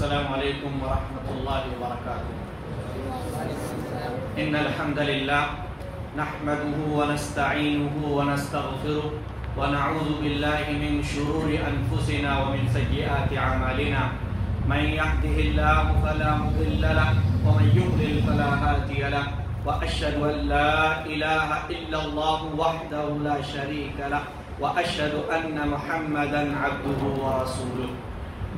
السلام علیکم ورحمۃ اللہ وبرکاتہ۔ ان الحمد للہ نحمده ونستعینه ونستغفره ونعوذ باللہ من شرور انفسنا ومن سیئات اعمالنا، من يهده الله فلا مضل له ومن يضلل فلا هادي له، واشهد ان لا اله الا الله وحده لا شريك له، واشهد ان محمدا عبده ورسوله۔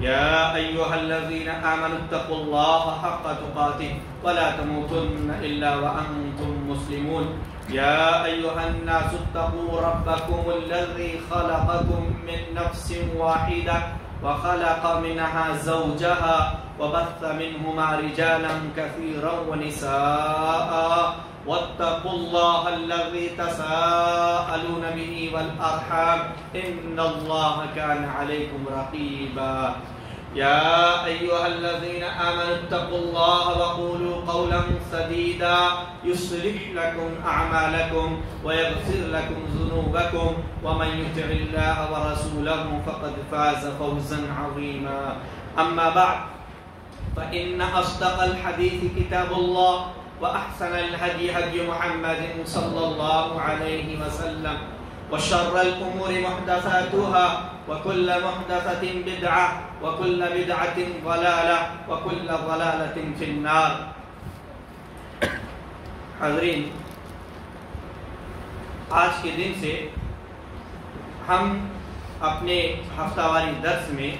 يا أيها الذين آمنوا اتقوا الله حق تقاته ولا تموتن إلا وأنتم مسلمون۔ يا أيها الناس اتقوا ربكم الذي خلقكم من نفس واحدة وخلق منها زوجها وبث منهما رجالا كثيرا ونساء، واتقوا الله الذي تساءلون به والأرحام إن الله كان عليكم رقيبا۔ يا أيها الذين آمنوا اتقوا الله وقولوا قولا سديدا يصلح لكم أعمالكم ويغفر لكم ذنوبكم ومن يطع الله ورسوله فقد فاز فوزا عظيما، أما بعد فإن أصدق الحديث كتاب الله وأحسن الهدي هدي محمد صلى الله عليه وسلم، وشر الأمور محدثاتها وكل محدثة بدعة وكل بدعة ضلالة وكل ضلالة في النار۔ حاضرین، آج کے دن سے ہم اپنے ہفتہ واری درس میں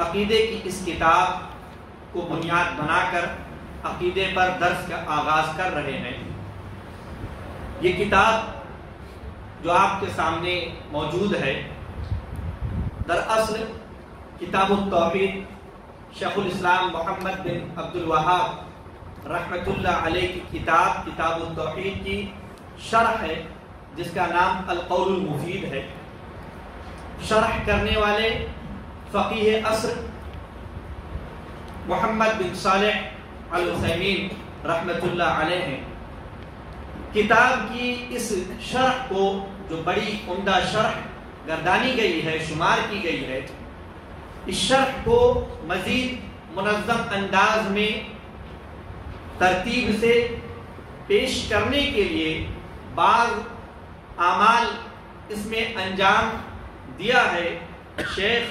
عقیدے کی اس کتاب کو بنیاد بنا کر عقیدے پر درس کا آغاز کر رہے ہیں۔ یہ کتاب جو آپ کے سامنے موجود ہے، دراصل کتاب التوحید شیخ الاسلام محمد بن عبد الوہاب رحمۃ اللہ علیہ کی کتاب کتاب التوحید کی شرح ہے، جس کا نام القول المفید ہے۔ شرح کرنے والے فقیہ عصر محمد بن صالح العثیمین رحمۃ اللہ علیہ ہیں۔ کتاب کی اس شرح کو جو بڑی عمدہ شرح گردانی گئی ہے، شمار کی گئی ہے، اس شرح کو مزید منظم انداز میں ترتیب سے پیش کرنے کے لیے بعض اعمال اس میں انجام دیا ہے شیخ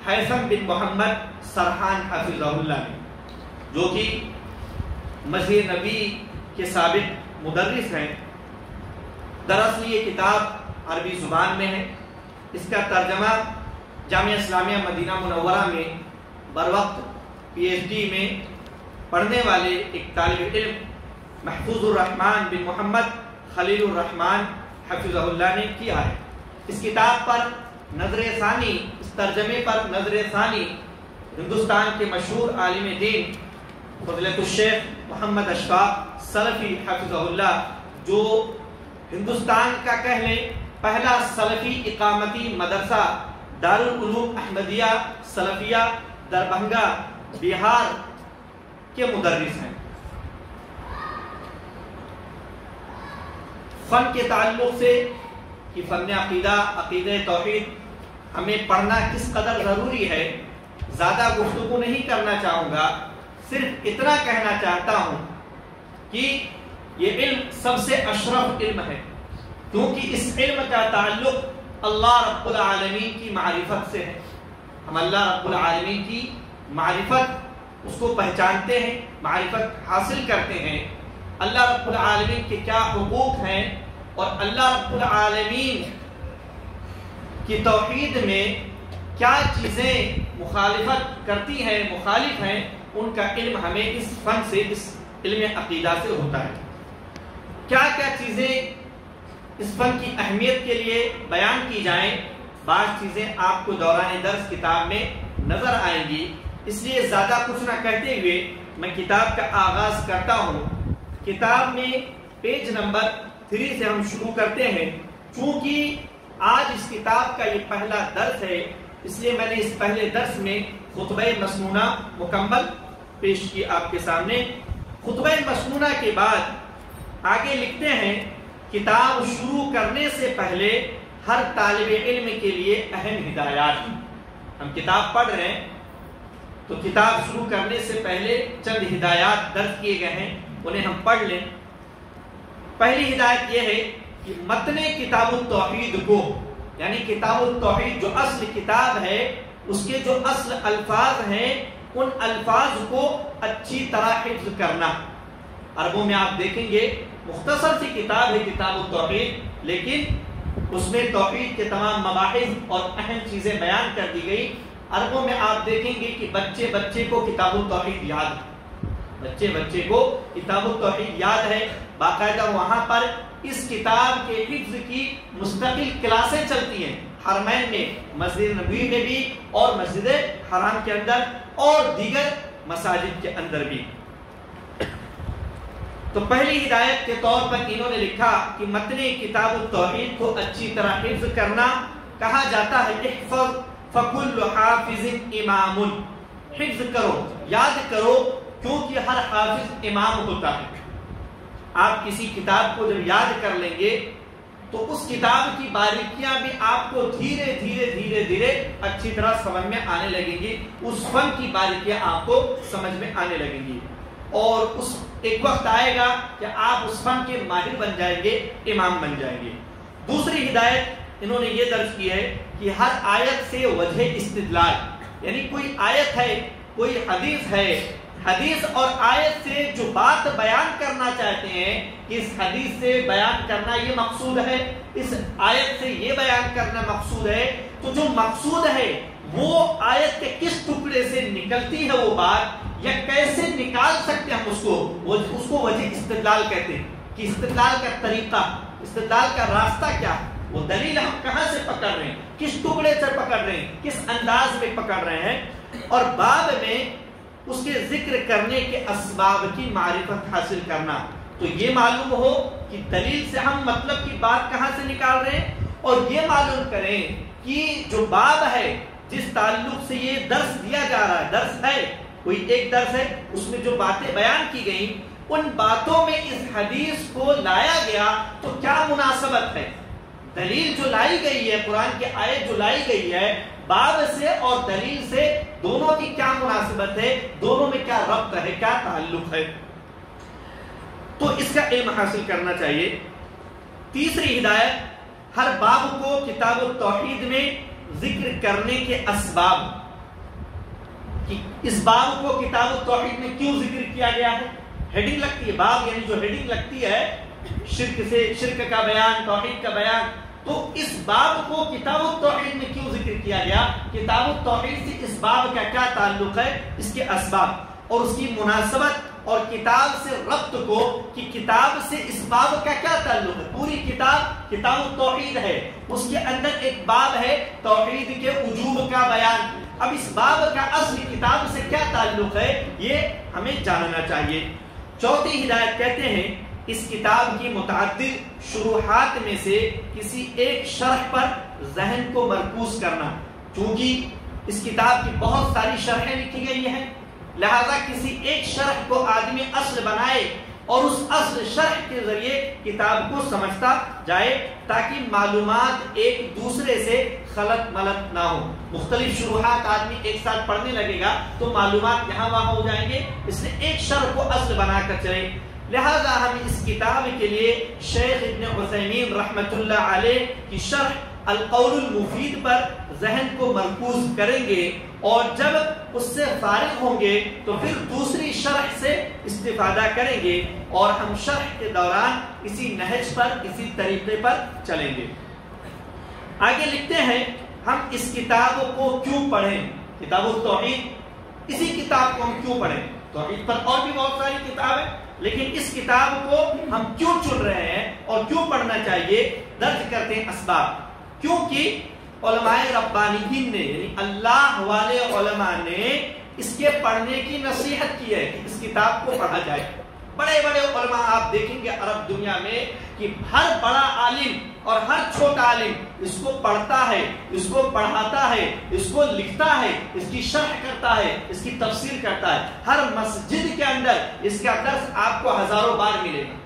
ہیثم بن محمد سرحان حفظہ اللہ نے، جو کہ مسیح نبی کے سابق مدرس ہیں۔ دراصل یہ کتاب عربی زبان میں ہے، اس کا ترجمہ جامعہ اسلامیہ مدینہ منورہ میں بروقت پی ایچ ڈی میں پڑھنے والے ایک طالب علم محفوظ الرحمن بن محمد خلیل الرحمن حفظہ اللہ نے کیا ہے۔ اس کتاب پر نظر ثانی، اس ترجمے پر نظر ثانی ہندوستان کے مشہور عالم دین فضیلت الشیخ محمد اشفاق سلفی حفظہ اللہ، جو ہندوستان کا کہہ لیں پہلا سلفی اقامتی مدرسہ دارالعلوم احمدیہ سلفیہ دربھنگا بہار کے مدرس ہیں۔ فن کے تعلق سے کہ فن عقیدہ، عقیدہ توحید ہمیں پڑھنا کس قدر ضروری ہے، زیادہ گفتگو نہیں کرنا چاہوں گا، صرف اتنا کہنا چاہتا ہوں کہ یہ علم سب سے اشرف علم ہے، کیونکہ اس علم کا تعلق اللہ رب العالمین کی معرفت سے ہے۔ ہم اللہ رب العالمین کی معرفت اس کو پہچانتے ہیں، معرفت حاصل کرتے ہیں، اللہ رب العالمین کے کیا حقوق ہیں اور اللہ رب العالمین کی توحید میں کیا چیزیں مخالفت کرتی ہیں، مخالف ہیں، ان کا علم ہمیں اس فن سے، اس علم عقیدہ سے ہوتا ہے۔ کیا کیا چیزیں اس فن کی اہمیت کے لیے بیان کی جائیں، بعض چیزیں آپ کو دوران درس کتاب میں نظر آئیں گی، اس لیے زیادہ کچھ نہ کہتے ہوئے میں کتاب کا آغاز کرتا ہوں۔ کتاب میں پیج نمبر 3 سے ہم شروع کرتے ہیں۔ چونکہ آج اس کتاب کا یہ پہلا درس ہے، اس لیے میں نے اس پہلے درس میں خطبہ مسنونہ مکمل پیش کی آپ کے سامنے۔ خطبہ مسنونہ کے بعد آگے لکھتے ہیں، کتاب شروع کرنے سے پہلے ہر طالب علم کے لیے اہم ہدایات ہیں۔ ہم کتاب پڑھ رہے ہیں، تو کتاب شروع کرنے سے پہلے چند ہدایات درج کیے گئے ہیں، انہیں ہم پڑھ لیں۔ پہلی ہدایت یہ ہے کہ متن کتاب التوحید کو، یعنی کتاب التوحید جو اصل کتاب ہے، اس کے جو اصل الفاظ ہیں ان الفاظ کو اچھی طرح حفظ کرنا۔ عربوں میں آپ دیکھیں گے مختصر سی کتاب ہے کتاب التوحید، لیکن اس میں توحید کے تمام مباحث اور اہم چیزیں بیان کر دی گئی۔ عربوں میں آپ دیکھیں گے کہ بچے کو کتاب التوحید یاد ہے، بچے کو کتاب التوحید یاد ہے، باقاعدہ وہاں پر اس کتاب کے حفظ کی مستقل کلاسیں چلتی ہیں، حرمین میں، مسجد نبوی میں بھی اور مسجد حرام کے اندر اور دیگر مساجد کے اندر بھی۔ تو پہلی ہدایت کے طور پر انہوں نے لکھا کہ متن کتاب التوحید کو اچھی طرح حفظ کرنا۔ کہا جاتا ہے احفظ فکل حافظ امام، حفظ کرو، یاد کرو، کیونکہ ہر حافظ امام ہوتا ہے۔ آپ کسی کتاب کو جب یاد کر لیں گے تو اس کتاب کی باریکیاں بھی آپ کو دھیرے دھیرے اچھی طرح سمجھ میں آنے لگیں گی، اس فن کی باریکیاں آپ کو سمجھ میں آنے لگیں گی، اور اس ایک وقت آئے گا کہ آپ اس فن کے ماہر بن جائیں گے، امام بن جائیں گے۔ دوسری ہدایت انہوں نے یہ درج کی ہے کہ ہر آیت سے وجہ استدلال، یعنی کوئی آیت ہے، کوئی حدیث ہے، حدیث اور آیت سے جو بات بیان کرنا چاہتے ہیں کہ اس حدیث سے بیان کرنا یہ مقصود ہے، اس آیت سے یہ بیان کرنا مقصود ہے، تو جو مقصود ہے وہ آیت کے کس ٹکڑے سے نکلتی ہے وہ بات، یا کیسے نکال سکتے ہیں ہم اس کو وجہ استدلال کہتے ہیں، کہ استدلال کا طریقہ، استدلال کا راستہ کیا ہے، وہ دلیل ہم کہاں سے پکڑ رہے ہیں، کس ٹکڑے سے پکڑ رہے ہیں، کس انداز میں پکڑ رہے ہیں، اور بعد میں اس کے ذکر کرنے کے اسباب کی معرفت حاصل کرنا۔ تو یہ معلوم ہو کہ دلیل سے ہم مطلب کی بات کہاں سے نکال رہے ہیں، اور یہ معلوم کریں کہ جو باب ہے جس تعلق سے یہ درس دیا جا رہا ہے، درس ہے، کوئی ایک درس ہے، اس میں جو باتیں بیان کی گئیں ان باتوں میں اس حدیث کو لایا گیا تو کیا مناسبت ہے، دلیل جو لائی گئی ہے، قرآن کی آیت جو لائی گئی ہے، باب سے اور دلیل سے دونوں کی کیا مناسبت ہے، دونوں میں کیا ربط ہے، کیا تعلق ہے، تو اس کا علم حاصل کرنا چاہیے۔ تیسری ہدایت، ہر باب کو کتاب التوحید میں ذکر کرنے کے اسباب، کہ اس باب کو کتاب التوحید میں کیوں ذکر کیا گیا ہے، ہیڈنگ لگتی ہے، باب یعنی جو ہیڈنگ لگتی ہے، شرک کا بیان، توحید کا بیان، تو اس باب کو کتاب التوحید میں کیوں ذکر کیا گیا، کتاب التوحید سے اس باب کا کیا تعلق ہے، اس کے اسباب اور اس کی مناسبت، اور کتاب سے ربط کو کہ کتاب سے اس باب کا کیا تعلق ہے۔ پوری کتاب کتاب التوحید ہے، اس کے اندر ایک باب ہے توحید کے وجوب کا بیان، اب اس باب کا اصل کتاب سے کیا تعلق ہے یہ ہمیں جاننا چاہیے۔ چوتھی ہدایت کہتے ہیں اس کتاب کی متعدد شروحات میں سے کسی ایک شرح پر ذہن کو مرکوز کرنا، چونکہ اس کتاب کی بہت ساری شرحیں لکھی گئی ہیں، لہذا کسی ایک شرح کو آدمی اصل بنائے اور اس اصل شرح کے ذریعے کتاب کو سمجھتا جائے، تاکہ معلومات ایک دوسرے سے خلط ملط نہ ہو۔ مختلف شروحات آدمی ایک ساتھ پڑھنے لگے گا تو معلومات یہاں وہاں ہو جائیں گے، اس لیے ایک شرح کو اصل بنا کر چلے۔ لہذا ہم اس کتاب کے لیے شیخ ابن عثیمین رحمۃ اللہ علیہ کی شرح القول المفید پر ذہن کو مرکوز کریں گے، اور جب اس سے فارغ ہوں گے تو پھر دوسری شرح سے استفادہ کریں گے، اور ہم شرح کے دوران اسی نہج پر، اسی طریقے پر چلیں گے۔ آگے لکھتے ہیں ہم اس کتاب کو کیوں پڑھیں، کتاب التوحید، اسی کتاب کو ہم کیوں پڑھیں، توحید پر اور بھی بہت ساری کتابیں، لیکن اس کتاب کو ہم کیوں چن رہے ہیں اور کیوں پڑھنا چاہیے، درج کرتے ہیں اسباب۔ کیونکہ علماء ربانیین نے، یعنی اللہ والے علماء نے اس کے پڑھنے کی نصیحت کی ہے کہ اس کتاب کو پڑھا جائے۔ بڑے بڑے علماء آپ دیکھیں گے عرب دنیا میں کہ ہر بڑا عالم اور ہر چھوٹا عالم اس کو پڑھتا ہے، اس کو پڑھاتا ہے، اس کو لکھتا ہے، اس کی شرح کرتا ہے، اس کی تفسیر کرتا ہے۔ ہر مسجد کے اندر اس کا درس آپ کو ہزاروں بار ملے گا،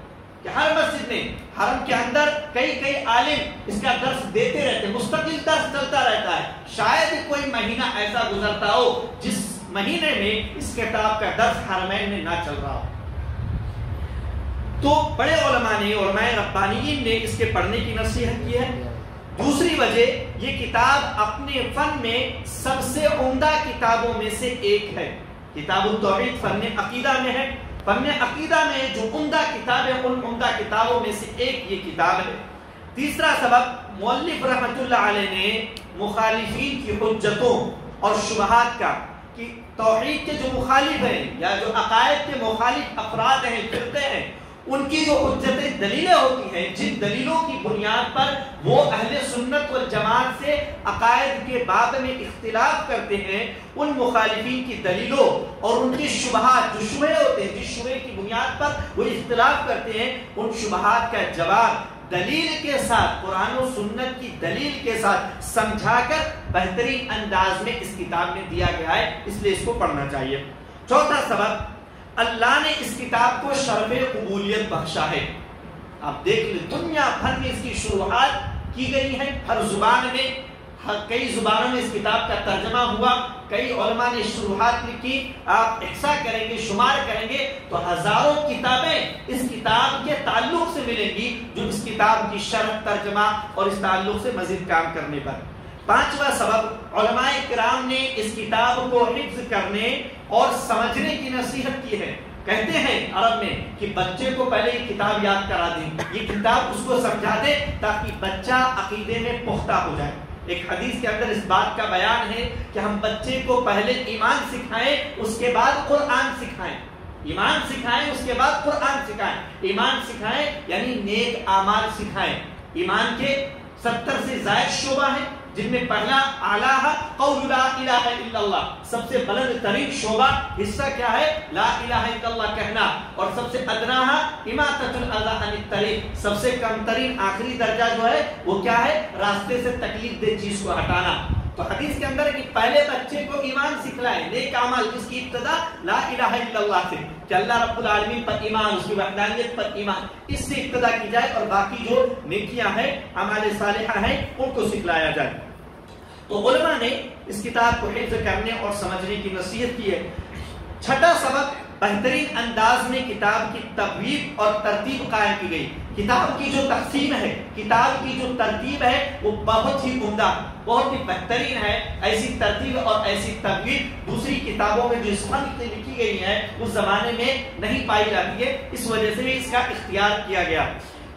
کہ ہر مسجد میں، حرم کے اندر کئی عالم اس کا درس دیتے رہتے ہیں، مستقل درس چلتا رہتا ہے۔ شاید ہی کوئی مہینہ ایسا گزرتا ہو جس مہینے میں اس کتاب کا درس حرمین میں نہ چل رہا ہو۔ تو بڑے علماء نے، علماء ربانیین نے اس کے پڑھنے کی نصیحت کی ہے۔ دوسری وجہ، یہ کتاب اپنے فن میں سب سے عمدہ کتابوں میں سے ایک ہے۔ کتاب التوحید فن عقیدہ میں ہے، فن عقیدہ میں جو عمدہ کتاب ہے ان عمدہ کتابوں میں سے ایک یہ کتاب ہے۔ تیسرا سبب، مؤلف رحمۃ اللہ علیہ نے مخالفین کی حجتوں اور شبہات کا، کہ توحید کے جو مخالف ہیں یا جو عقائد کے مخالف افراد ہیں، فرقے ہیں، ان کی جو حجتیں دلیلیں ہوتی ہیں، جن دلیلوں کی بنیاد پر وہ اہل سنت والجماعت سے عقائد کے باب میں اختلاف کرتے ہیں، ان مخالفین کی دلیلوں اور ان کی شبہات، جو شبہے ہوتے ہیں جس شبہے کی بنیاد پر وہ اختلاف کرتے ہیں، ان شبہات کا جواب دلیل کے ساتھ، قرآن و سنت کی دلیل کے ساتھ سمجھا کر بہترین انداز میں اس کتاب میں دیا گیا ہے، اس لیے اس کو پڑھنا چاہیے۔ چوتھا سبب، اللہ نے اس کتاب کو شرف قبولیت بخشا ہے۔ آپ دیکھ لیں دنیا بھر میں اس کی شروحات کی گئی ہیں، ہر زبان میں، کئی زبانوں میں اس کتاب کا ترجمہ ہوا، کئی علماء نے شروحات لکھی۔ آپ احصا کریں گے، شمار کریں گے تو ہزاروں کتابیں اس کتاب کے تعلق سے ملیں گی، جو اس کتاب کی شرح، ترجمہ اور اس تعلق سے مزید کام کرنے پر۔ پانچواں سبب، علماء کرام نے اس کتاب کو حفظ کرنے اور سمجھنے کی نصیحت کی ہے۔ کہتے ہیں عرب میں کہ بچے کو پہلے یہ کتاب یاد کرا دیں، یہ کتاب اس کو سمجھا دے تاکہ بچہ عقیدے میں پختہ ہو جائے۔ ایک حدیث کے اندر اس بات کا بیان ہے کہ ہم بچے کو پہلے ایمان سکھائیں، اس کے بعد قرآن سکھائیں۔ ایمان سکھائیں، اس کے بعد قرآن سکھائیں۔ ایمان سکھائیں یعنی نیک اعمال سکھائیں۔ ایمان کے 70 سے زائد شعبہ ہیں، جن میں پہلا اعلیٰ قول لا الہ الا اللہ، سب سے بلند ترین شعبہ، حصہ کیا ہے؟ لا الہ الا اللہ کہنا، اور سب سے ادنا اماطۃ الاذی عن الطریق، سب سے کم ترین آخری درجہ جو ہے وہ کیا ہے؟ راستے سے تکلیف دہ چیز کو ہٹانا۔ تو حدیث کے اندر ہے کہ پہلے بچے کو ایمان سکھلائے، نیک اعمال، جس کی ابتدا لا الہ الا اللہ سے، کہ اللہ رب العالمین پر ایمان، اس کی وحدانیت پر ایمان، اس سے ابتدا کی جائے، اور باقی جو نیکیاں ہیں، اعمال صالحہ ہیں، ان کو سکھلایا جائے۔ تو علماء نے اس کتاب کو حفظ کرنے اور سمجھنے کی نصیحت کی ہے۔ چھٹا سبق، بہترین انداز میں کتاب کی تبویب اور ترتیب قائم کی گئی۔ کتاب کی جو تقسیم ہے، کتاب کی جو ترتیب ہے، وہ بہت ہی عمدہ، بہت ہی بہترین ہے۔ ایسی ترتیب اور ایسی تبویب دوسری کتابوں میں جو اس فن سے لکھی گئی ہے اس زمانے میں نہیں پائی جاتی ہے، اس وجہ سے اس کا اختیار کیا گیا۔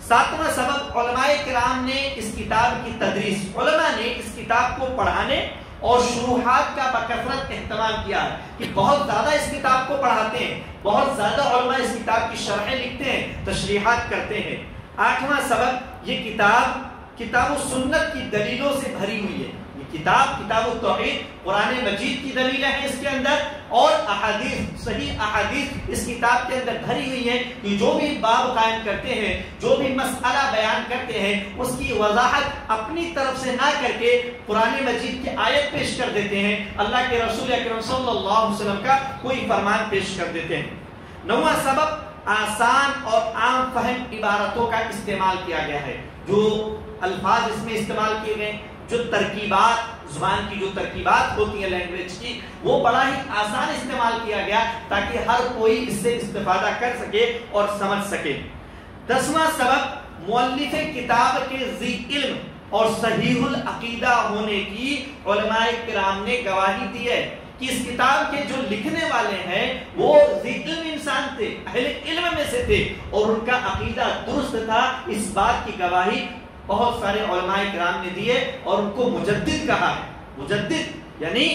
ساتواں سبب، علماء کرام نے اس کتاب کی تدریس، علماء نے اس کتاب کو پڑھانے اور شروحات کا بکثرت اہتمام کیا ہے، کہ بہت زیادہ اس کتاب کو پڑھاتے ہیں، بہت زیادہ علماء اس کتاب کی شرحیں لکھتے ہیں، تشریحات کرتے ہیں۔ آٹھواں سبب، یہ کتاب و سنت کی دلیلوں سے بھری ہوئی ہے۔ یہ کتاب التوحید، قرآن مجید کی دلیلیں ہیں اس کے اندر، اور احادیث، صحیح احادیث اس کتاب کے اندر بھری ہوئی ہیں، کہ جو بھی باب قائم کرتے ہیں، جو بھی مسئلہ بیان کرتے ہیں، اس کی وضاحت اپنی طرف سے نہ کر کے قرآن مجید کی آیت پیش کر دیتے ہیں، اللہ کے رسول اکرم صلی اللہ علیہ وسلم کا کوئی فرمان پیش کر دیتے ہیں۔ نواں سبب، آسان اور عام فہم عبارتوں کا استعمال کیا گیا ہے۔ جو الفاظ اس میں استعمال کیے گئے، جو ترکیبات، زبان کی جو ترکیبات ہوتی ہیں لینگویج کی، وہ بڑا ہی آسان استعمال کیا گیا تاکہ ہر کوئی اس سے استفادہ کر سکے اور سمجھ سکے۔ 10واں سبب، مؤلف کتاب کے ذی علم اور صحیح العقیدہ ہونے کی علماء کرام نے گواہی دی ہے، کہ اس کتاب کے جو لکھنے والے ہیں وہ ذی علم انسان تھے، اہل علم میں سے تھے، اور ان کا عقیدہ درست تھا۔ اس بات کی گواہی بہت سارے علماء کرام نے دیے، اور ان کو مجدد کہا ہے۔ مجدد یعنی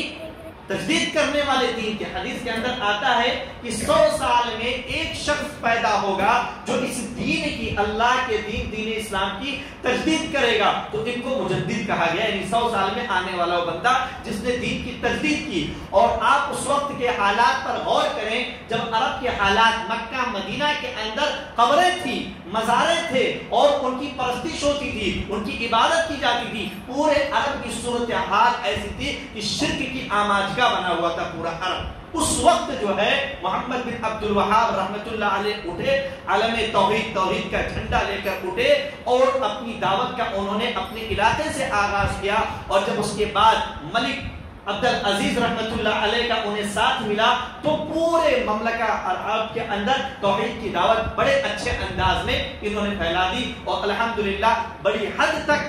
تجدید کرنے والے دین کے۔ حدیث کے اندر آتا ہے کہ 100 سال میں ایک شخص پیدا ہوگا جو اس دین کی، اللہ کے دین اسلام کی تجدید کرے گا، تو ان کو مجدد کہا گیا، یعنی 100 سال میں آنے والا وہ بندہ جس نے دین کی تجدید کی۔ اور آپ اس وقت کے حالات پر غور کریں، جب عرب کے حالات، مکہ مدینہ کے اندر قبریں تھی، مزاریں تھے، اور ان کی پرستش ہوتی تھی، ان کی عبادت کی جاتی تھی۔ پورے عرب کی صورتحال ایسی تھی کہ شرک کی آماج بنا ہوا تھا پورا عرب۔ اس وقت جو ہے محمد بن عبد الوہاب رحمۃ اللہ علیہ اٹھے، عالم توحید کا جھنڈا لے کر اٹھے، اور اپنی دعوت کا انہوں نے اپنے علاقے سے آغاز کیا۔ اور جب اس کے بعد ملک عبد العزیز رحمت اللہ علیہ کا انہیں ساتھ ملا تو پورے مملکہ عرب کے اندر توحید کی دعوت بڑے اچھے انداز میں انہوں نے پھیلا دی، اور الحمدللہ بڑی حد تک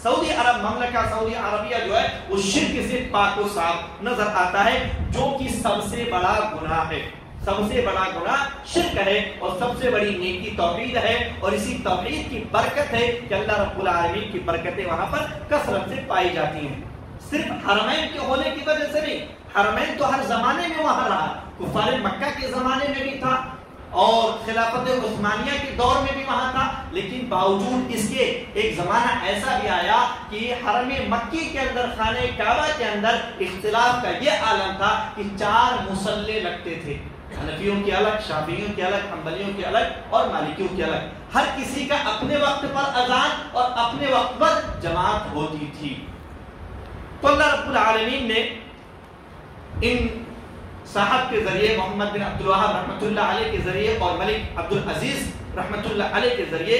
سعودی عرب مملکہ سعودی عربیہ جو ہے وہ شرک سے پاک و صاف نظر آتا ہے، جو کہ سب سے بڑا گناہ ہے۔ سب سے بڑا گناہ شرک ہے اور سب سے بڑی نیکی توحید ہے، اور اسی توحید کی برکت ہے کہ اللہ رب العالمین کی برکتیں وہاں پر کثرت سے پائی جاتی ہیں۔ صرف حرمین کے ہونے کی وجہ سے نہیں، حرمین تو ہر زمانے میں وہاں رہا، کفار مکہ کے زمانے میں بھی تھا اور خلافت عثمانیہ کے دور میں بھی وہاں تھا، لیکن باوجود اس کے ایک زمانہ ایسا بھی آیا کہ حرم مکی کے اندر خانہ کعبہ کے اندر اختلاف کا یہ عالم تھا کہ 4 مصلے لگتے تھے، حنفیوں کی الگ، شافعیوں کی الگ، حنبلیوں کی الگ اور مالکیوں کی الگ، ہر کسی کا اپنے وقت پر اذان اور اپنے وقت پر جماعت ہوتی تھی۔ تو اللہ رب العالمین نے ان صاحب کے ذریعے، محمد بن عبد الوہاب رحمۃ اللہ علیہ کے ذریعے اور ملک عبد العزیز رحمۃ اللہ علیہ کے ذریعے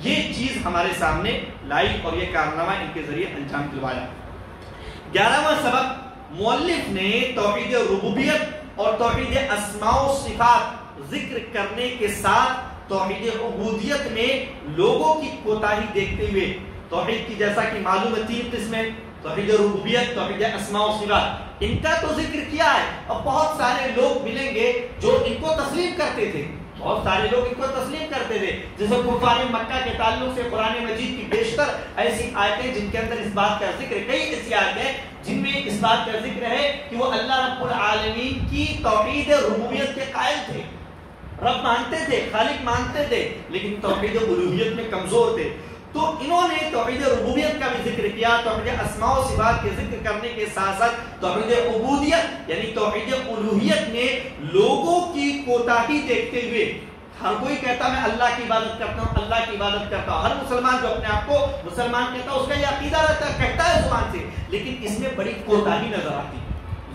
یہ چیز ہمارے سامنے لائی اور یہ کارنامہ ان کے ذریعے انجام دلوایا۔ 11واں سبق، مؤلف نے توحید ربوبیت اور توحید اسماء و صفات ذکر کرنے کے ساتھ توحید عبودیت میں لوگوں کی کوتاہی دیکھتے ہوئے، توحید کی جیسا کہ معلوم ہے 3 قسمیں، توحید ربوبیت، توحید اسماء و صفات، ان کا تو ذکر کیا ہے۔ اب بہت سارے لوگ ملیں گے جو ان کو تسلیم کرتے تھے، بہت سارے لوگ ان کو تسلیم کرتے تھے، جیسے کفار مکہ کے تعلق سے قرآن مجید کی بیشتر ایسی آیتیں جن کے اندر اس بات کا ذکر، کئی ایسی آیتیں جن میں اس بات کا ذکر ہے کہ وہ اللہ رب العالمین کی توحید ربوبیت کے قائل تھے، رب مانتے تھے، خالق مانتے تھے، لیکن توحید الوہیت میں کمزور تھے۔ تو انہوں نے توحید ربوبیت کا بھی ذکر کیا، توحید اسماء و صفات کے ذکر کرنے کے ساتھ ساتھ توحید عبودیت یعنی توحید الوہیت میں لوگوں کی کوتاہی دیکھتے ہوئے، ہر کوئی کہتا میں اللہ کی عبادت کرتا ہوں، اللہ کی عبادت کرتا ہوں، ہر مسلمان جو اپنے آپ کو مسلمان کہتا ہے اس کا یہ عقیدہ رہتا ہے، کہتا ہے زبان سے، لیکن اس میں بڑی کوتاہی نظر آتی ہے،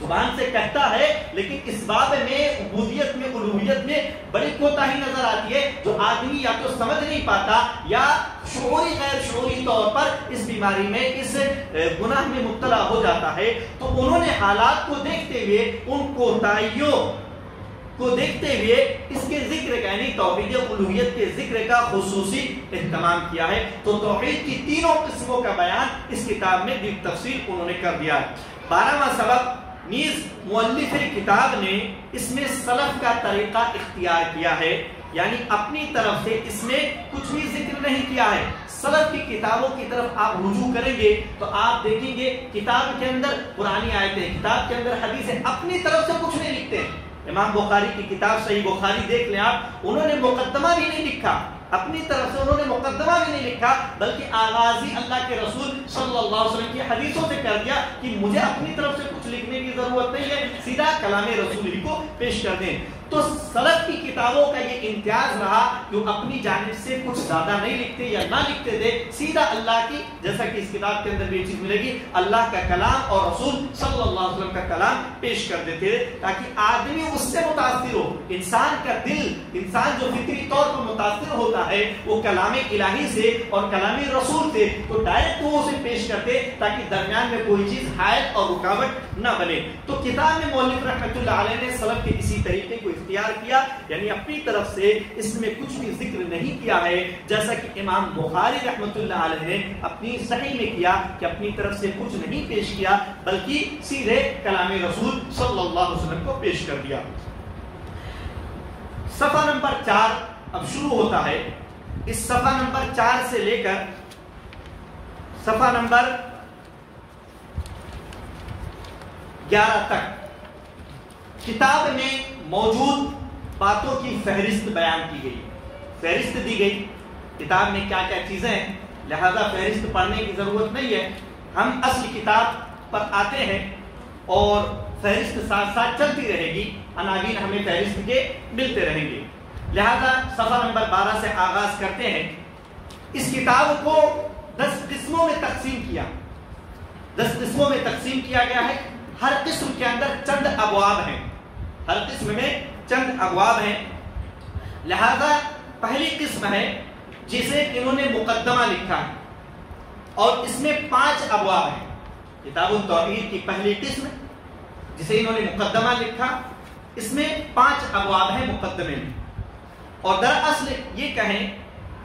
زبان سے کہتا ہے لیکن اس باب میں عبودیت میں الوہیت میں بڑی کوتاہی نظر آتی ہے، جو آدمی یا تو سمجھ نہیں پاتا یا شعوری غیر شعوری طور پر اس بیماری میں، اس گناہ میں مبتلا ہو جاتا ہے۔ تو انہوں نے حالات کو دیکھتے ہوئے، ان کوتاہیوں کو دیکھتے ہوئے اس کے ذکر کا یعنی توحید الوہیت کے ذکر کا خصوصی اہتمام کیا ہے۔ تو توحید کی تینوں قسموں کا بیان اس کتاب میں بالتفصیل انہوں نے کر دیا ہے۔ 12واں سبق، نیز مؤلف کتاب نے اس میں سلف کا طریقہ اختیار کیا ہے، یعنی اپنی طرف سے اس میں کچھ بھی ذکر نہیں کیا ہے۔ سلف کی کتابوں کی طرف آپ رجوع کریں گے تو آپ دیکھیں گے کتاب کے اندر پرانی آیتیں، کتاب کے اندر حدیثیں، اپنی طرف سے کچھ نہیں لکھتے ہیں۔ امام بخاری کی کتاب صحیح بخاری دیکھ لیں آپ، انہوں نے مقدمہ بھی نہیں لکھا، اپنی طرف سے انہوں نے مقدمہ بھی نہیں لکھا، بلکہ آغاز ہی اللہ کے رسول صلی اللہ علیہ وسلم کی حدیثوں سے کر دیا کہ مجھے اپنی طرف سے کچھ لکھنے کی ضرورت نہیں ہے، سیدھا کلام رسول ہی کو پیش کر دیں۔ تو سلف کی کتابوں کا یہ امتیاز رہا کہ وہ اپنی جانب سے کچھ زیادہ نہیں لکھتے یا نہ لکھتے تھے، سیدھا اللہ کی، جیسا کہ اس کتاب کے اندر بھی یہ چیز ملے گی، اللہ کا کلام اور رسول صلی اللہ علیہ وسلم کا کلام پیش کر دیتے تاکہ آدمی اس سے متاثر ہو۔ انسان کا دل، انسان جو فطری طور پر متاثر ہوتا ہے وہ کلام الہی سے اور کلام رسول سے، تو ڈائریکٹ وہ اسے پیش کرتے تاکہ درمیان میں کوئی چیز حائل اور رکاوٹ نہ بنے۔ تو کتاب میں مؤلف رحمۃ اللہ علیہ نے سلف کے اسی طریقے کو اختیار کیا، یعنی اپنی طرف سے اس میں کچھ بھی ذکر نہیں کیا ہے، جیسا کہ امام بخاری رحمۃ اللہ علیہ نے اپنی صحیح میں کیا کہ اپنی طرف سے کچھ نہیں پیش کیا بلکہ سیدھے کلام رسول صلی اللہ علیہ وسلم کو پیش کر دیا۔ صفحہ نمبر 4 اب شروع ہوتا ہے۔ اس صفحہ نمبر 4 سے لے کر صفحہ نمبر 11 تک کتاب میں موجود باتوں کی فہرست بیان کی گئی، فہرست دی گئی کتاب میں کیا کیا چیزیں ہیں، لہذا فہرست پڑھنے کی ضرورت نہیں ہے، ہم اصل کتاب پر آتے ہیں اور فہرست ساتھ ساتھ چلتی رہے گی، عناوین ہمیں فہرست کے ملتے رہیں گے۔ لہذا صفحہ نمبر 12 سے آغاز کرتے ہیں۔ اس کتاب کو 10 قسموں میں تقسیم کیا، 10 قسموں میں تقسیم کیا گیا ہے، ہر قسم کے اندر چند ابواب ہیں، ہر قسم میں چند ابواب ہیں۔ لہذا پہلی قسم ہے جسے انہوں نے مقدمہ لکھا ہے اور اس میں 5 ابواب ہیں، کتاب التوحید کی پہلی قسم جسے انہوں نے مقدمہ لکھا، اس میں 5 ابواب ہیں مقدمے میں، اور دراصل یہ کہیں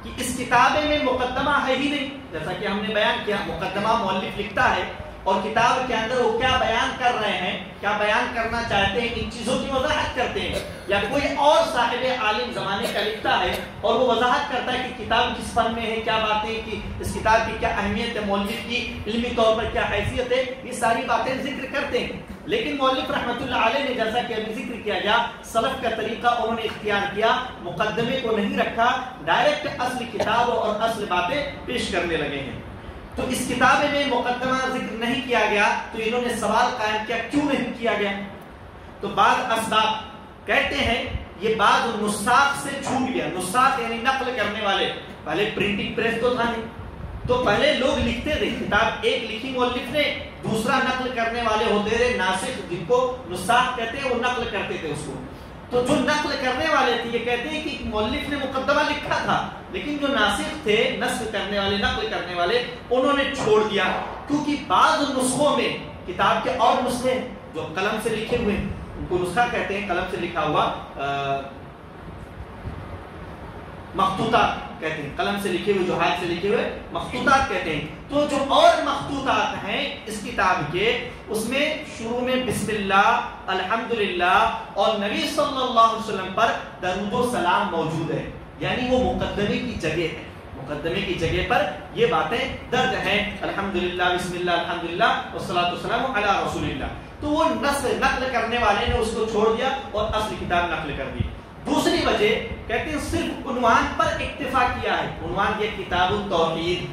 کہ اس کتابے میں مقدمہ ہے ہی نہیں، جیسا کہ ہم نے بیان کیا مقدمہ مؤلف لکھتا ہے اور کتاب کے اندر وہ کیا بیان کر رہے ہیں، کیا بیان کرنا چاہتے ہیں، ان چیزوں کی وضاحت کرتے ہیں، یا کوئی اور صاحب عالم زمانے کا لکھتا ہے اور وہ وضاحت کرتا ہے کہ کتاب کس فن میں ہے، کیا باتیں، کہ اس کتاب کی کیا اہمیت ہے، مؤلف کی علمی طور پر کیا حیثیت ہے، یہ ساری باتیں ذکر کرتے ہیں۔ لیکن مؤلف رحمۃ اللہ علیہ نے جیسا کہ ابھی ذکر کیا گیا سلف کا طریقہ انہوں نے اختیار کیا، مقدمے کو نہیں رکھا، ڈائریکٹ اصل کتاب اور اصل باتیں پیش کرنے لگے ہیں۔ تو اس کتاب میں مقدمہ ذکر نہیں کیا گیا تو انہوں نے سوال قائم کیا کیوں نہیں کیا گیا؟ تو بعض اسباب کہتے ہیں یہ بعض نساخ سے چھوٹ گیا۔ نساخ یعنی نقل کرنے والے، پہلے پرنٹنگ پریس تو تھا نہیں، تو پہلے لوگ لکھتے تھے، کتاب ایک لکھی مؤلف نے، دوسرا نقل کرنے والے ہوتے تھے ناسخ، جن کو نساخ کہتے ہیں، وہ نقل کرتے تھے اس کو۔ تو جو نقل کرنے والے تھے یہ کہتے ہیں کہ مؤلف نے مقدمہ لکھا تھا، لیکن جو ناسخ تھے، نسخ کرنے والے، نقل کرنے والے، انہوں نے چھوڑ دیا، کیونکہ بعض نسخوں میں کتاب کے اور نسخے جو قلم سے لکھے ہوئے ان کو نسخہ کہتے ہیں، قلم سے لکھا ہوا مخطوطات کہتے ہیں، قلم سے لکھے ہوئے، جو ہاتھ سے لکھے ہوئے مخطوطات کہتے ہیں۔ تو جو اور مخطوطات ہیں اس کتاب کے، اس میں شروع میں بسم اللہ، الحمدللہ اور نبی صلی اللہ علیہ وسلم پر درود و سلام موجود ہے، یعنی وہ مقدمے کی جگہ ہے، مقدمے کی جگہ پر یہ باتیں درج ہیں، الحمدللہ، بسم اللہ، الحمدللہ والصلاۃ والسلام علی رسول اللہ۔ تو وہ نقل کرنے والے نے اس کو چھوڑ دیا اور اصل کتاب نقل کر دی۔ دوسری وجہ کہتے ہیں صرف عنوان پر اکتفا کیا ہے، عنوان یہ کتاب التوحید،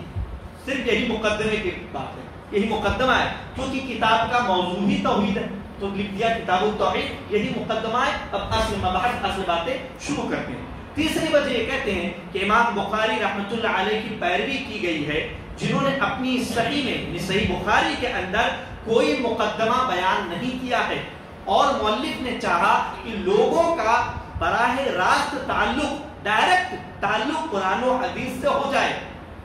صرف یہی مقدمے کی بات ہے، یہی مقدمہ ہے، کیونکہ کتاب کا موضوع ہی توحید ہے، تو لکھ دیا کتاب التوحید، یہی مقدمہ ہے، اب اصل مباحث، اصل باتیں شروع کرتے ہیں۔ تیسری وجہ یہ کہتے ہیں کہ امام بخاری رحمۃ اللہ علیہ کی پیروی کی گئی ہے، جنہوں نے اپنی صحیح میں، یعنی صحیح بخاری کے اندر کوئی مقدمہ بیان نہیں کیا ہے، اور مؤلف نے چاہا کہ لوگوں کا براہ راست تعلق، ڈائریکٹ تعلق قرآن و حدیث سے ہو جائے،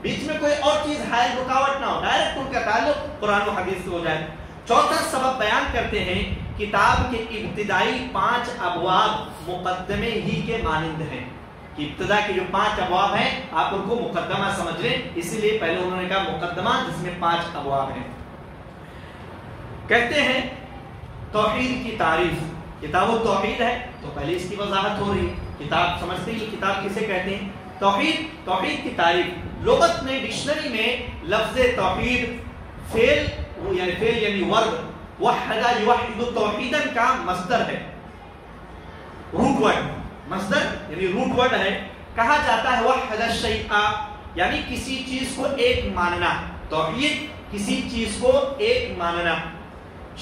بیچ میں کوئی اور چیز حائل رکاوٹ نہ ہو، ڈائریکٹ ان کا تعلق قرآن و حدیث سے ہو جائے۔ چوتھا سبب بیان کرتے ہیں کتاب کے ابتدائی 5 ابواب مقدمے ہی کے مانند ہیں، کہ ابتدا کے جو 5 ابواب ہیں آپ ان کو مقدمہ سمجھ لیں، اسی لیے پہلے انہوں نے کہا مقدمہ جس میں 5 ابواب ہیں۔ کہتے ہیں توحید کی تعریف، کتاب التوحید ہے تو پہلے اس کی وضاحت ہو رہی ہے، کتاب سمجھتے ہیں کہ کتاب کسے کہتے ہیں، توحید، توحید کی تعریف۔ لغت میں ڈکشنری میں لفظ توحید فعل یعنی ورب، وحد یوحد توحیدا کا مصدر ہے، روٹ ورڈ، مصدر یعنی روٹ ورڈ ہے۔ کہا جاتا ہے وحد الشیء یعنی کسی چیز کو ایک ماننا، توحید کسی چیز کو ایک ماننا۔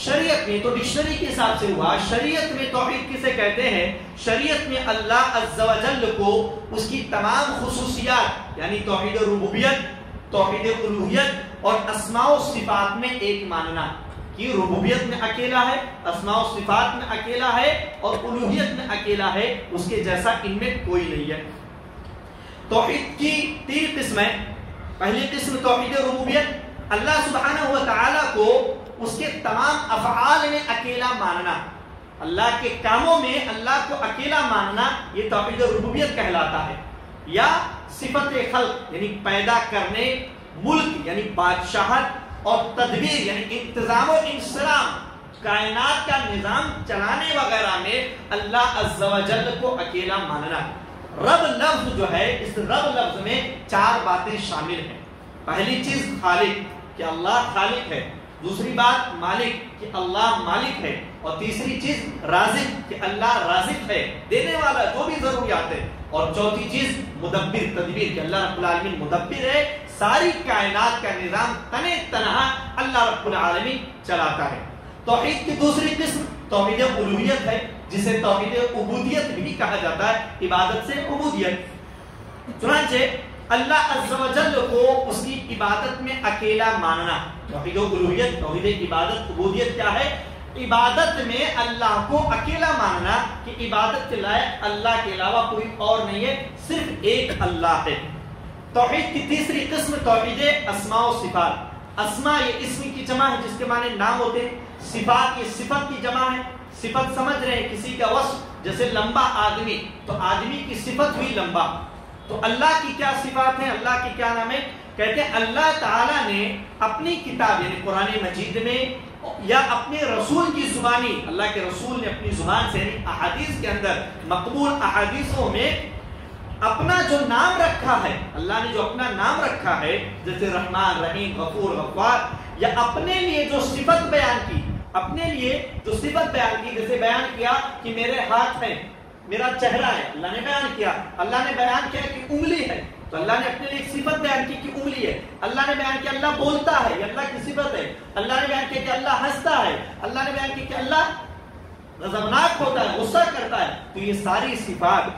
شریعت میں تو ڈکشنری کے حساب سے ہوا، شریعت میں توحید کسے کہتے ہیں؟ شریعت میں اللہ عز و جل کو اس کی تمام خصوصیات یعنی توحید ربوبیت، توحید الوہیت اور اسماء و صفات میں ایک ماننا، کہ ربوبیت میں اکیلا ہے، اسماء و صفات میں اکیلا ہے اور الوہیت میں اکیلا ہے، اس کے جیسا ان میں کوئی نہیں ہے۔ توحید کی 3 قسمیں، پہلی قسم توحید ربوبیت، اللہ سبحانہ و تعالی کو اس کے تمام افعال میں اکیلا ماننا، اللہ کے کاموں میں اللہ کو اکیلا ماننا، یہ توحید ربوبیت کہلاتا ہے۔ یا صفت خلق یعنی پیدا کرنے، ملک یعنی بادشاہت اور تدبیر یعنی انتظام و انصرام، کائنات کا نظام چلانے وغیرہ میں اللہ عز و جل کو اکیلا ماننا۔ رب لفظ جو ہے، اس رب لفظ میں 4 باتیں شامل ہیں۔ پہلی چیز خالق، کہ اللہ خالق ہے، دوسری بات مالک کہ اللہ مالک ہے، اور تیسری چیز رازق کہ اللہ رازق ہے، دینے والا جو بھی ضروریات ہے، اور چوتھی چیز مدبر، تدبیر کہ اللہ رب العالمین مدبر ہے، ساری کائنات کا نظام تنے تنہا اللہ رب العالمین چلاتا ہے۔ توحید کی دوسری قسم توحید الوہیت ہے، جسے توحید عبودیت بھی کہا جاتا ہے، عبادت سے عبودیت۔ چنانچہ اللہ عز و جل کو اس کی عبادت میں اکیلا ماننا، توحید الوہیت، توحید عبادت، عبودیت کیا ہے؟ عبادت میں اللہ کو اکیلا ماننا، کہ عبادت کے لائق اللہ کے علاوہ کوئی اور نہیں ہے، صرف ایک اللہ ہے۔ توحید کی تیسری قسم توحید اسماء و صفات، اسماء یہ اسم کی جمع ہے جس کے معنی نام ہوتے ہیں، صفات یہ صفت کی جمع ہے، صفت سمجھ رہے ہیں کسی کا وصف، جیسے لمبا آدمی تو آدمی کی صفت ہوئی لمبا. تو اللہ کی کیا صفات ہیں، اللہ کی کیا نام ہے؟ کہتے ہیں اللہ تعالیٰ نے اپنی کتاب یعنی قرآن مجید میں یا اپنے رسول کی زبانی، اللہ کے رسول نے اپنی زبان سے یعنی احادیث کے اندر مقبول احادیثوں میں اپنا جو نام رکھا ہے، اللہ نے جو اپنا نام رکھا ہے جیسے رحمان، رحیم، غفور، غفار، یا اپنے لیے جو صفت بیان کی، اپنے لیے جو صفت بیان کی، جیسے بیان کیا کہ میرے ہاتھ ہیں، میرا چہرہ ہے، اللہ نے بیان کیا. اللہ نے بیان کیا کہ انگلی ہے، تو اللہ نے اپنے لیے ایک صفت بیان کی کہ انگلی ہے. اللہ نے بیان کیا اللہ بولتا ہے، یہ اللہ کی صفت ہے. اللہ نے بیان کیا کہ اللہ ہنستا ہے. اللہ نے بیان کیا کہ اللہ غضبناک ہوتا ہے، غصہ کرتا ہے. تو یہ ساری صفات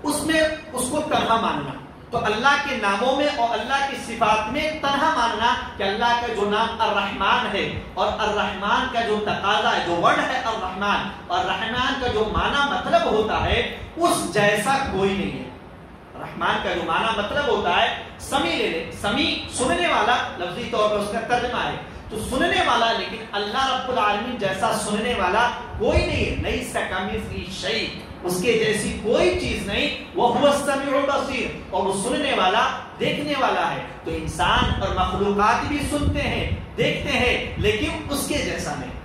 اس میں اس کو تنہا ماننا. تو اللہ کے ناموں میں اور اللہ کی صفات میں تنہا ماننا کہ اللہ کا جو نام الرحمن ہے اور الرحمن کا جو تقاضا ہے، جو ورڈ ہے الرحمن، اور رحمان کا جو معنی مطلب ہوتا ہے اس جیسا کوئی نہیں ہے. رحمان کا جو معنی مطلب ہوتا ہے سمیع، لے لے سمیع سننے والا، لفظی طور پر اس کا ترجمہ ہے تو سننے والا، لیکن اللہ رب العالمین جیسا سننے والا کوئی نہیں ہے. لیس کمثلہ شیء، اس کے جیسی کوئی چیز نہیں. وہو السمیع البصیر، اور وہ سننے والا دیکھنے والا ہے. تو انسان اور مخلوقات بھی سنتے ہیں دیکھتے ہیں لیکن اس کے جیسا نہیں،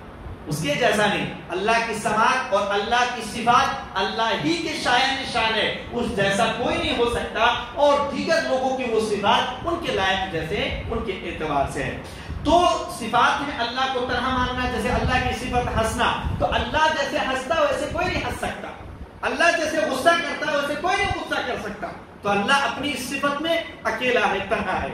اس کے جیسا نہیں. اللہ کی سماعت اور اللہ کی صفات اللہ ہی کے شایان نشان ہے، اس جیسا کوئی نہیں ہو سکتا. اور دیگر لوگوں کی وہ صفات ان کے لائق جیسے ان کے اعتبار سے ہے. تو صفات میں اللہ کو طرح ماننا، جیسے اللہ کی صفت ہنسنا، تو اللہ جیسے ہنستا ویسے کوئی نہیں ہنس سکتا. اللہ جیسے غصہ کرتا ویسے کوئی نہیں غصہ کر سکتا. تو اللہ اپنی صفت میں اکیلا ہے، تنہا ہے.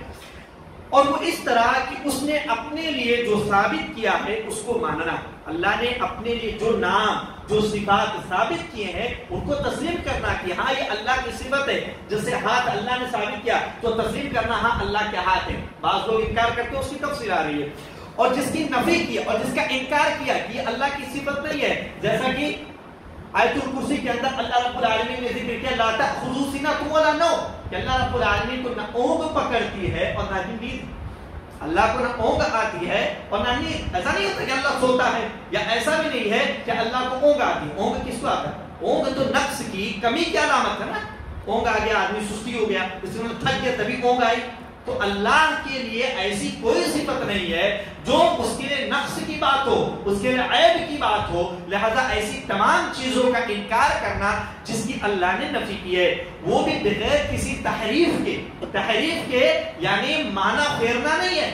اور وہ اس طرح کہ اس نے اپنے لیے جو ثابت کیا ہے اس کو ماننا. اللہ نے اپنے لیے جو نام جو صفات ثابت کیے ہیں ان کو تسلیم کرنا کہ ہاں یہ اللہ کی صفت ہے. جیسے ہاتھ اللہ نے ثابت کیا تو تسلیم کرنا ہاں اللہ کے ہاتھ ہے. بعض لوگ انکار کرتے ہیں، اس کی تفصیل آ رہی ہے. اور جس کی نفی کی اور جس کا انکار کیا کہ یہ اللہ کی صفت نہیں ہے، جیسا کہ آیت الکرسی کے اندر اللہ رب العالمین نے ذکر کیا لا تأخذوا سنۃ ولا نوم، کہ اللہ رب العالمین کو نہ اونگ پکڑتی ہے اور نہ ہی نیند. اللہ کو نہ اونگ آتی ہے اور نہ نیند. ایسا نہیں ہوتا کہ اللہ سوتا ہے، یا ایسا بھی نہیں ہے کہ اللہ کو اونگ آتی ہے. اونگ کس کو آتا ہے؟ اونگ تو نقص کی کمی کی علامت ہے نا. اونگ آ گیا، آدمی سستی ہو گیا، اس میں تھک گیا تبھی اونگ آئی. تو اللہ کے لیے ایسی کوئی صفت نہیں ہے جو اس کے لیے نقص کی بات ہو، اس کے لیے عیب کی بات ہو. لہذا ایسی تمام چیزوں کا انکار کرنا جس کی اللہ نے نفی کی ہے، وہ بھی بغیر کسی تحریف کے. تحریف کے یعنی معنی پھیرنا نہیں ہے،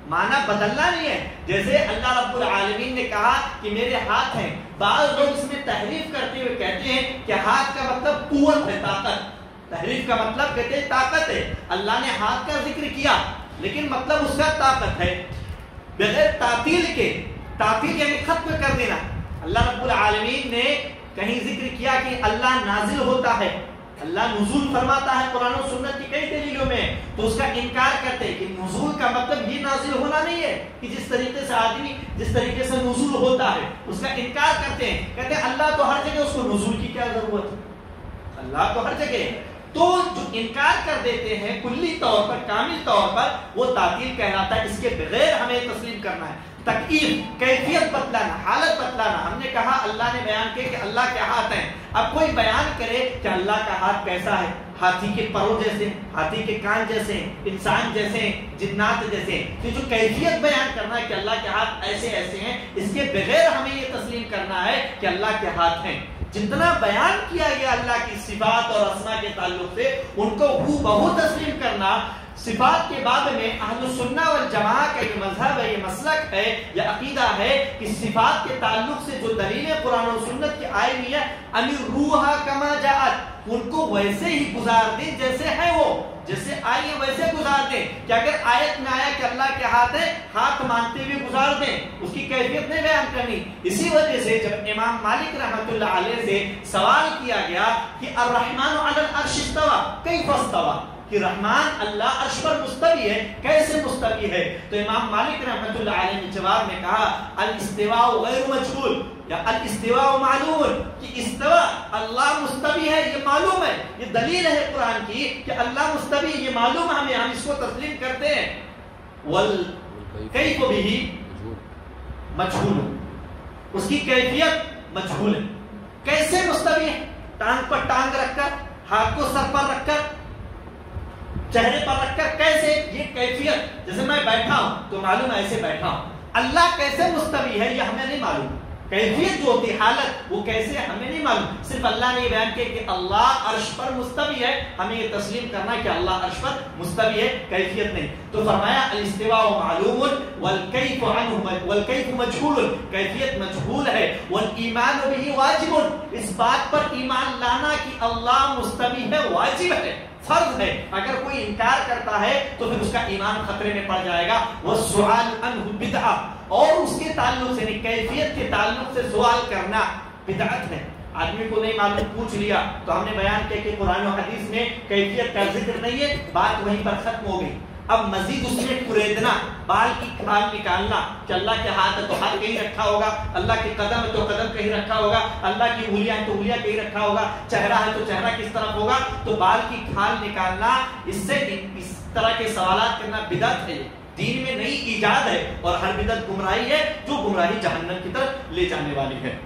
معنی بدلنا نہیں ہے. جیسے اللہ رب العالمین نے کہا کہ میرے ہاتھ ہیں، بعض لوگ اس میں تحریف کرتے ہوئے کہتے ہیں کہ ہاتھ کا مطلب قوت ہے، طاقت. تحریف کا مطلب کہتے ہیں طاقت ہے. اللہ نے ہاتھ کا ذکر کیا لیکن مطلب اس کا طاقت ہے، بغیر تعطیل کے. تعطیل یعنی ختم کر دینا. اللہ رب العالمین نے کہیں ذکر کیا کہ اللہ نازل ہوتا ہے، اللہ نزول فرماتا ہے قرآن و سنت کی کئی دلیلوں میں. تو اس کا انکار کرتے ہیں کہ نزول کا مطلب یہ نازل ہونا نہیں ہے کہ جس طریقے سے آدمی جس طریقے سے نزول ہوتا ہے، اس کا انکار کرتے ہیں. کہتے ہیں اللہ تو ہر جگہ، اس کو نزول کی کیا ضرورت ہے، اللہ تو ہر جگہ ہے. تو جو انکار کر دیتے ہیں کلی طور پر، کامل طور پر، وہ تعطیل کہلاتا ہے. اس کے بغیر ہمیں تسلیم کرنا ہے. تکیف کیفیت بتلانا، حالت بتلانا. ہم نے کہا اللہ نے بیان کیا کہ اللہ کے ہاتھ ہیں. اب کوئی بیان کرے کہ اللہ کا ہاتھ کیسا ہے، ہاتھی کے پروں جیسے، ہاتھی کے کان جیسے، انسان جیسے، جنات جیسے. تو جو کیفیت بیان کرنا ہے کہ اللہ کے ہاتھ ایسے ایسے ہیں، اس کے بغیر ہمیں یہ تسلیم کرنا ہے کہ اللہ کے ہاتھ ہیں. جتنا بیان کیا گیا اللہ کی صفات اور اسماء کے تعلق سے ان کو ہو بہو تسلیم کرنا. صفات کے باب میں اہل السنہ والجماعہ کا یہ مذہب ہے، یہ مسلک ہے، یہ عقیدہ ہے کہ صفات کے تعلق سے جو دلیلیں قرآن و سنت کی آئی ہوئی ہے، ان روحا کما جاءت، ان کو ویسے ہی گزار دیں جیسے ہے، وہ جیسے آئی ہے ویسے گزار دیں. کہ اگر آیت میں آیا کہ اللہ کے ہاتھ ہے، ہاتھ مانتے ہوئے گزار دیں، اس کی کیفیت نہیں بیان کرنی. اسی وجہ سے جب امام مالک رحمۃ اللہ علیہ سے سوال کیا گیا کہ الرحمن علی العرش استوى کیف استوى، کہ رحمان اللہ عرش پر مستوی ہے، کیسے مستوی ہے، تو امام مالک رحمۃ اللہ علیہ نے جواب میں کہا الاستواء غیر مجهول یا الاستواء معلوم، کہ استوا اللہ مستوی ہے یہ معلوم ہے، یہ دلیل ہے قرآن کی کہ اللہ مستوی، یہ معلوم ہمیں، ہم اس کو تسلیم کرتے ہیں. والکیف بھی مجہول، اس کی کیفیت مجہول ہے. کیسے مستوی ہے؟ ٹانگ پر ٹانگ رکھ کر، ہاتھ کو سر پر رکھ کر، چہرے پر رکھ کر، کیسے؟ یہ کیفیت. جیسے میں بیٹھا ہوں تو معلوم ہے ایسے بیٹھا ہوں. اللہ کیسے مستوی ہے یہ ہمیں نہیں معلوم. کیفیت جو ہوتی حالت وہ کیسے ہمیں نہیں معلوم. صرف اللہ نے یہ بیان کیا کہ اللہ عرش پر مستوی ہے. ہمیں یہ تسلیم کرنا ہے کہ اللہ عرش پر مستوی ہے، کیفیت نہیں. تو فرمایا الاستواء معلوم والکیف عنہ والکیف مجہول، کیفیت مجہول ہے. والایمان به واجب، اس بات پر ایمان لانا کہ اللہ مستوی ہے واجب ہے، فرض ہے. اگر کوئی انکار کرتا ہے تو پھر اس کا ایمان خطرے میں پڑ جائے گا. والسؤال عنہ بدعہ، اور اس کے تعلق سے نہیں، کیفیت کے تعلق سے سوال کرنا بدعت ہے. آدمی کو نہیں معلوم پوچھ لیا تو ہم نے بیان کیا کہ قرآن و حدیث میں کیفیت کا ذکر نہیں ہے، بات وہیں پر ختم ہو گئی. اب مزید اس میں کریدنا، بال کی کھال نکالنا کہ اللہ کے ہاتھ ہے تو ہاتھ کہیں رکھا ہوگا، اللہ کے قدم ہے تو قدم کہیں رکھا ہوگا، اللہ کی انگلیاں ہے تو انگلیاں کہیں رکھا ہوگا، چہرہ ہے تو چہرہ کس طرف ہوگا. تو بال کی کھال نکالنا، اس سے اس طرح کے سوالات کرنا بدعت ہے. دین میں نئی ایجاد ہے اور ہر بدعت گمراہی ہے جو گمراہی جہنم کی طرف لے جانے والی ہے.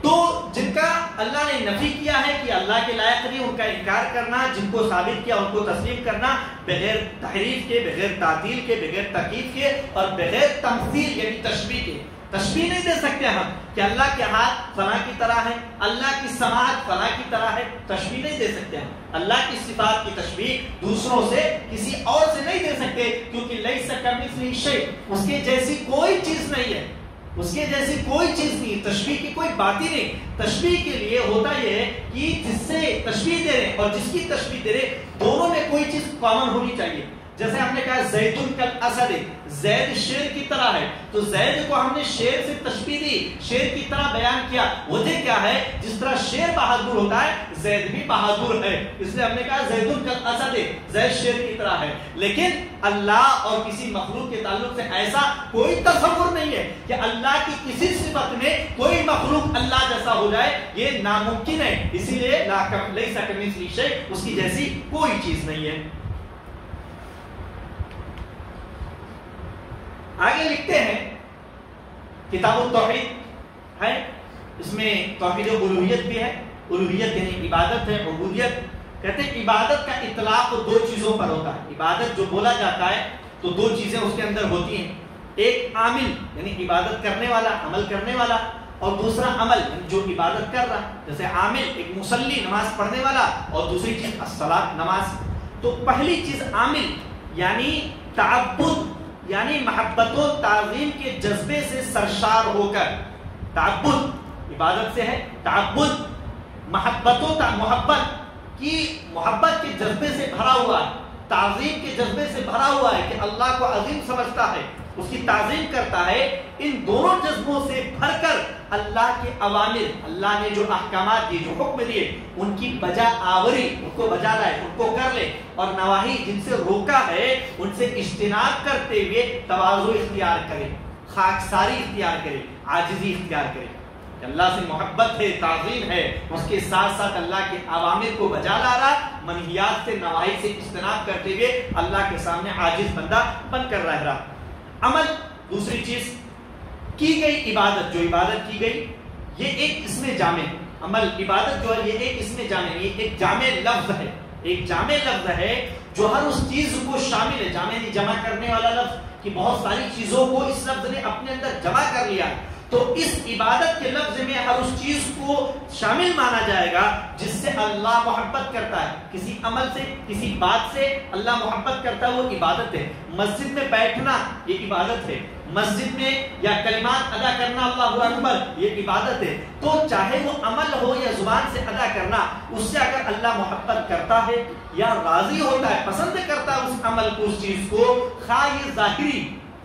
تو جن کا اللہ نے نفی کیا ہے کہ اللہ کے لائق نہیں، ان کا انکار کرنا، جن کو ثابت کیا ان کو تسلیم کرنا، بغیر تحریف کے، بغیر تعطیل کے، بغیر تکییف کے اور بغیر تمثیل یعنی تشبیہ کے. تشبیہ نہیں دے سکتے ہم کہ اللہ کے ہاتھ فلاں کی طرح ہے، اللہ کی سماعت فلاں کی طرح ہے. تشبیہ نہیں دے سکتے ہم. اللہ کی صفات کی تشبیہ دوسروں سے کسی اور سے نہیں دے سکتے، کیونکہ لیس کمثلہ شیء، اس کے جیسی کوئی چیز نہیں ہے، اس کے جیسی کوئی چیز نہیں. تشبیہ کی کوئی بات ہی نہیں. تشبیہ کے لیے ہوتا یہ ہے کہ جس سے تشبیہ دے رہے اور جس کی تشبیہ دے رہے دونوں میں کوئی چیز کامن ہونی چاہیے. جیسے ہم نے کہا زید کالاسد، زید شیر کی طرح ہے، تو زید کو ہم نے شیر سے تشبیہ دی، شیر کی طرح بیان کیا. وجہ کیا ہے؟ جس طرح شیر بہادر ہوتا ہے زید بھی بہادر ہے، اس لیے ہم نے کہا زید کالاسد، زید شیر کی طرح ہے. لیکن اللہ اور کسی مخلوق کے تعلق سے ایسا کوئی تصور نہیں ہے کہ اللہ کی کسی صفت میں کوئی مخلوق اللہ جیسا ہو جائے، یہ ناممکن ہے. اسی لیے لیس کمثلہ شیء، اس کی جیسی کوئی چیز نہیں ہے. آگے لکھتے ہیں کتاب التوحید ہے، اس میں توحید الوہیت بھی ہے. الوہیت یعنی عبادت ہے، عبودیت. کہتے ہیں عبادت کا اطلاق دو چیزوں پر ہوتا ہے. عبادت جو بولا جاتا ہے تو دو چیزیں اس کے اندر ہوتی ہیں، ایک عامل یعنی عبادت کرنے والا، عمل کرنے والا، اور دوسرا عمل جو عبادت کر رہا. جیسے عامل ایک مصلی نماز پڑھنے والا، اور دوسری چیز الصلاۃ نماز. تو پہلی چیز عامل یعنی تعبد، یعنی محبت و تعظیم کے جذبے سے سرشار ہو کر. تعبد عبادت سے ہے، تعبد محبت کے جذبے سے بھرا ہوا ہے، تعظیم کے جذبے سے بھرا ہوا ہے کہ اللہ کو عظیم سمجھتا ہے، اس کی تعظیم کرتا ہے. ان دونوں جذبوں سے بھر کر اللہ کے اوامر، اللہ نے جو احکامات دیے، جو حکم دیے، ان کی بجا آوری، ان کو بجا لائے، ان کو کر لے. اور نواہی جن سے روکا ہے ان سے اجتناب کرتے ہوئے تواضع اختیار کرے، خاکساری اختیار کرے، عاجزی اختیار کرے. اللہ سے محبت ہے، تعظیم ہے، اس کے ساتھ ساتھ اللہ کے اوامر کو بجا لا رہا، منہیات سے، نواہی سے اجتناب کرتے ہوئے اللہ کے سامنے عاجز بندہ بن کر رہ رہا. عمل دوسری چیز، کی گئی عبادت، جو عبادت کی گئی یہ ایک اس میں جامع، عمل عبادت جو ہے یہ ایک اس میں جامع، یہ ایک جامع لفظ ہے، ایک جامع لفظ ہے جو ہر اس چیز کو شامل ہے. جامع نہیں جمع کرنے والا لفظ کہ بہت ساری چیزوں کو اس لفظ نے اپنے اندر جمع کر لیا. تو اس عبادت کے لفظ میں ہر اس چیز کو شامل مانا جائے گا جس سے اللہ محبت کرتا ہے. کسی عمل سے، کسی بات سے اللہ محبت کرتا ہے، وہ عبادت ہے. مسجد میں بیٹھنا یہ عبادت ہے، مسجد میں یا کلمات ادا کرنا اللہ اکبر یہ عبادت ہے. تو چاہے وہ عمل ہو یا زبان سے ادا کرنا، اس سے اگر اللہ محبت کرتا ہے یا راضی ہوتا ہے، پسند کرتا ہے اس عمل کو، اس چیز کو، خواہ یہ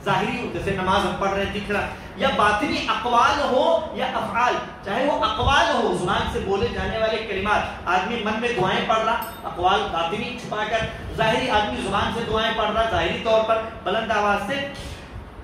ظاہری جیسے نماز ہم پڑھ رہے ہیں دکھ رہا، یا باطنی اقوال ہو یا افعال، چاہے وہ اقوال ہو زبان سے بولے جانے والے کلمات، آدمی من میں دعائیں پڑھ رہا، اقوال باطنی چھپا کر، ظاہری آدمی زبان سے دعائیں پڑھ رہا ظاہری طور پر بلند آواز سے.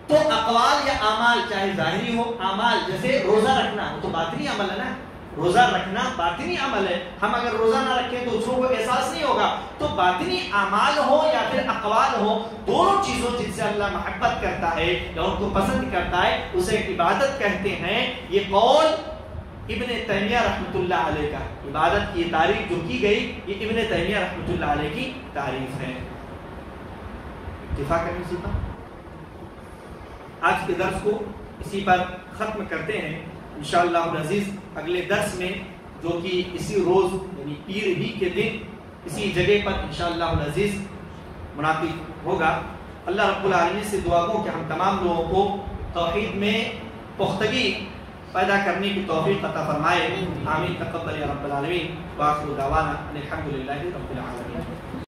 تو اقوال یا اعمال چاہے ظاہری ہو، اعمال جیسے روزہ رکھنا وہ تو باطنی عمل ہے نا، روزہ رکھنا باطنی عمل ہے. ہم اگر روزہ نہ رکھیں تو دوسروں کو احساس نہیں ہوگا. تو باطنی اعمال ہو یا پھر اقوال ہو، دونوں چیزوں جن سے اللہ محبت کرتا ہے یا ان کو پسند کرتا ہے اسے عبادت کہتے ہیں. یہ قول ابن تیمیہ رحمۃ اللہ علیہ کا، عبادت کی تعریف جو کی گئی یہ ابن تیمیہ رحمۃ اللہ علیہ کی تعریف ہے. اتفاق کرنے سے آج کے درس کو اسی پر ختم کرتے ہیں انشاءاللہ العزیز. اگلے درس میں جو کہ اسی روز یعنی پیر ہی کے دن اسی جگہ پر انشاءاللہ العزیز منعقد ہوگا. اللہ رب العالمین سے دعا گو کہ ہم تمام لوگوں کو توحید میں پختگی پیدا کرنے کی توفیق عطا فرمائے. آمین. تقبل یا رب العالمین. وآخر دعوانا الحمدللہ رب العالمین.